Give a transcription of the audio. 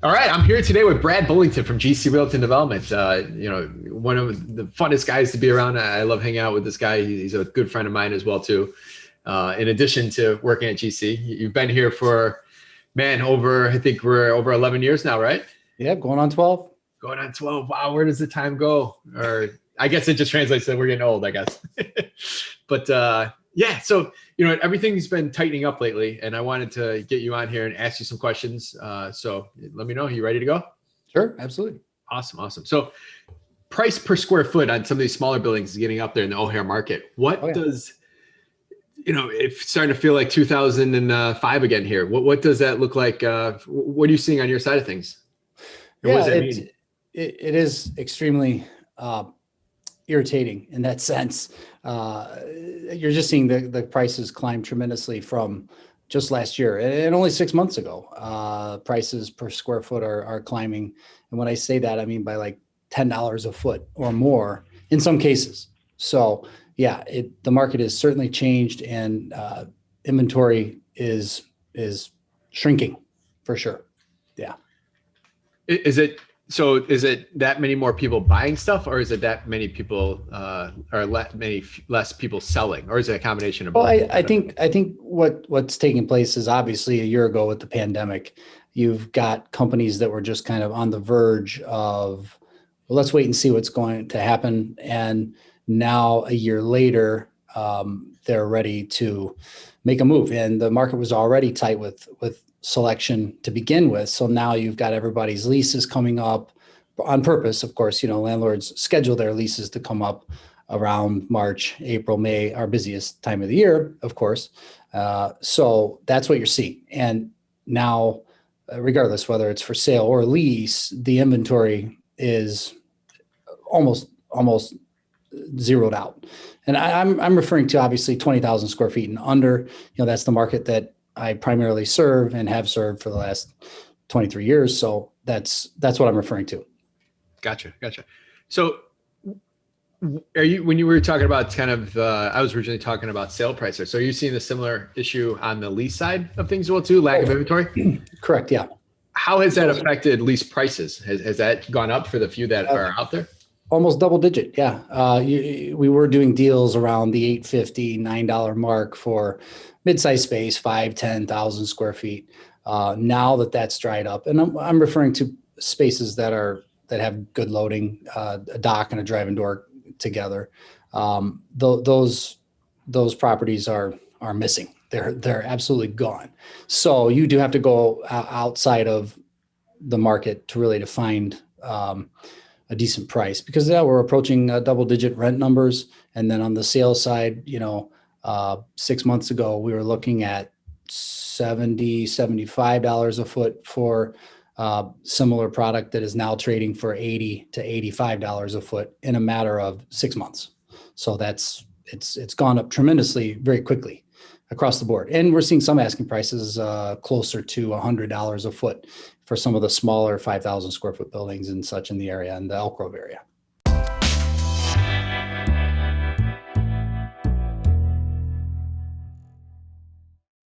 All right, I'm here today with Brad Bullington from GC Realty and Development. One of the funnest guys to be around. I love hanging out with this guy. He's a good friend of mine as well too. In addition to working at GC, you've been here for, I think we're over 11 years now, right? Yeah, going on 12. Going on 12. Wow, where does the time go? Or I guess it just translates to we're getting old, I guess. But yeah, so everything's been tightening up lately, and I wanted to get you on here and ask you some questions. So let me know. Are you ready to go? Sure, absolutely. Awesome. So price per square foot on some of these smaller buildings is getting up there in the O'Hare market. What does, it's starting to feel like 2005 again here. What does that look like? What are you seeing on your side of things? And what does that mean? It is extremely irritating in that sense. You're just seeing the prices climb tremendously from just last year, and only 6 months ago. Prices per square foot are climbing, and when I say that, I mean by like $10 a foot or more in some cases. So yeah, the market has certainly changed, and inventory is shrinking for sure. Yeah. Is it that many more people buying stuff, or is it that many people or less people selling, or is it a combination of both? Well, I think what's taking place is obviously a year ago with the pandemic, you've got companies that were just kind of on the verge of, well, let's wait and see what's going to happen. And now a year later, they're ready to make a move. And the market was already tight with selection to begin with. So now you've got everybody's leases coming up on purpose. Of course, landlords schedule their leases to come up around March, April, May, our busiest time of the year, of course. So that's what you're seeing. And now, regardless whether it's for sale or lease, the inventory is almost zeroed out. And I'm referring to obviously 20,000 square feet and under. That's the market that I primarily serve and have served for the last 23 years. So that's what I'm referring to. Gotcha. So when you were talking about I was originally talking about sale prices. So are you seeing a similar issue on the lease side of things as well too? Lack of inventory? Correct. Yeah. How has that affected lease prices? Has that gone up for the few that are out there? Almost double digit. Yeah. We were doing deals around the $8.50, $9 mark for mid-sized space, 5,000-10,000 square feet. Now that's dried up, and I'm referring to spaces that have good loading, a dock and a driving door together. Those properties are missing. They're absolutely gone. So you do have to go outside of the market to find a decent price, because we're approaching double-digit rent numbers, and then on the sales side, 6 months ago, we were looking at $70, $75 a foot for similar product that is now trading for $80 to $85 a foot in a matter of 6 months. So it's gone up tremendously very quickly across the board. And we're seeing some asking prices closer to $100 a foot for some of the smaller 5,000 square foot buildings and such in the area, in the Elk Grove area.